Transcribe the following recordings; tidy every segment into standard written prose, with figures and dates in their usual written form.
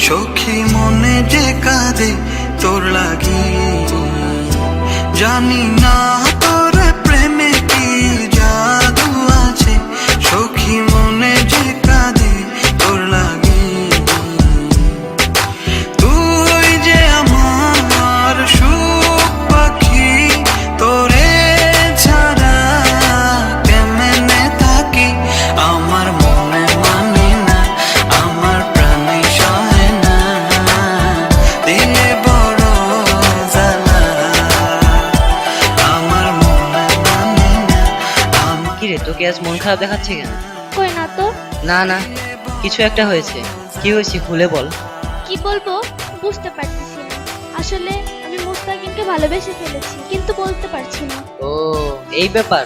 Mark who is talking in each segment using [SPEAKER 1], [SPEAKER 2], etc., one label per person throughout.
[SPEAKER 1] সখী মনে যে কাঁদে তোর লাগি, জানি না তোর প্রেমে কি জাদু আছে, সখী মনে যে কাঁদে তোর লাগি। তুই যে আমার সুখ পাখি, তোরে ছাড়া কেমনে থাকি, আমার মনে মানে না, আমার প্রাণে সহে না, দিলে বড় জ্বালা, আমার মনে মানে না।
[SPEAKER 2] কিরে, তোকে আজ মন খারাপ দেখাচ্ছে কেন?
[SPEAKER 3] কই না তো।
[SPEAKER 2] না না, কিছু একটা হয়েছে। কি হয়েছে খুলে বল।
[SPEAKER 3] কি বলবো বুঝতে পারতেছি না। আসলে আমি মুস্তাকিমকে ভালোবেসে ফেলেছি, কিন্তু বলতে পারছি না।
[SPEAKER 2] ও, এই ব্যাপার।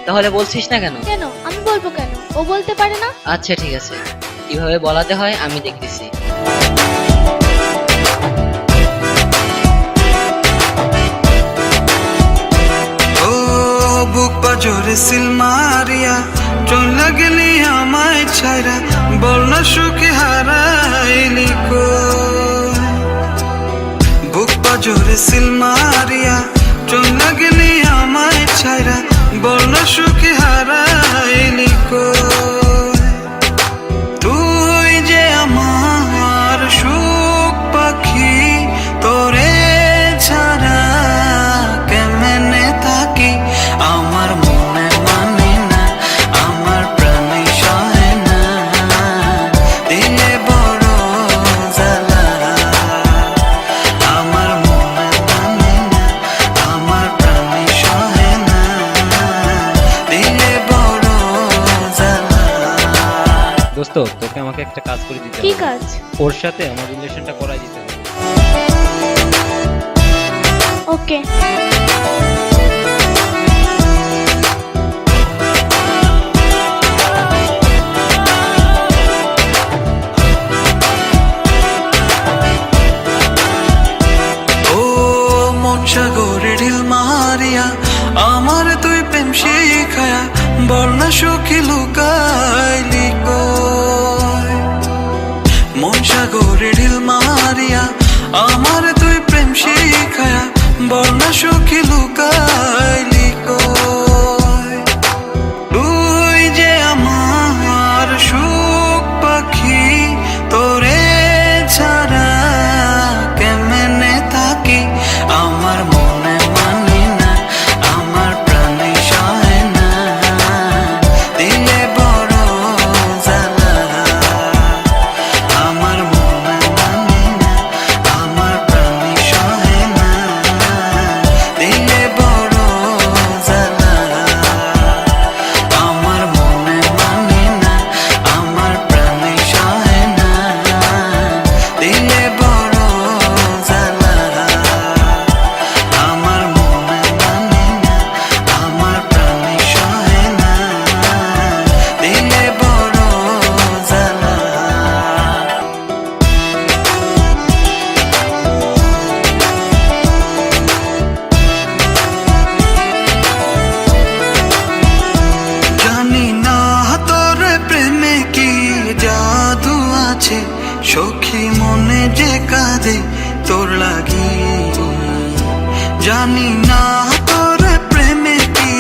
[SPEAKER 2] তাহলে বলছিস না কেন?
[SPEAKER 3] কেন আমি বলবো কেন? ও বলতে পারে না?
[SPEAKER 2] আচ্ছা ঠিক আছে, কিভাবে বলাতে হয় আমি দেখতেছি।
[SPEAKER 1] ও বুক পাজরে সিল মারিয়া চলে গেলি আমায় ছাইরা, বল না সুখে হারাইলি কই। বুক পাজরে সিল মারিয়া চলে গেলি আমায় ছাইরা, বল না সুখে হারাইলি কই। তুই যে আমার সুখ পাখি, তোরে ছাড়া কেমনে থাকি, আমার মনে মানে না, আমার প্রাণে সহে না, দিলে বড় জ্বালা, আমার মনে মানে না, আমার প্রাণে সহে না, দিলে বড় জ্বালা।
[SPEAKER 4] দোস্ত, তোকে আমাকে একটা কাজ করে দিতে
[SPEAKER 3] কি
[SPEAKER 4] হবে।
[SPEAKER 3] কাজ?
[SPEAKER 4] ওর সাথে আমার রিলেশনটা করাই দিতে হবে।
[SPEAKER 3] ওকে।
[SPEAKER 1] ও মন সাগরে ঢিল মারিয়া আমার তুই প্রেম শিখায়া, বল না সুখী লুকাইলি কই। মন সাগরে ঢিল মারিয়া আমার তুই প্রেম শিখায়া, বল না সুখী লুকাইলি কই। তুই যে আমার সুখ পাখি, তোরে ছাড়া কেমনে থাকি, আমার মনে মানে না, আমার প্রাণে সহে না, দিলে বড় জ্বালা, আমার মনে মানে না, আমার প্রাণে সহে না, দিলে বড় জ্বালা, আমার মনে মানে না, আমার প্রাণে সহে না, দিলে বড় জ্বালা, আমার মনে মানে না, আমার প্রাণে সহে না, দিলে বড় জ্বালা। জানি না তোর প্রেমে কি জাদু আছে, সখী মনে যে কাঁদে তোর লাগি, জানি না তোর প্রেমে কি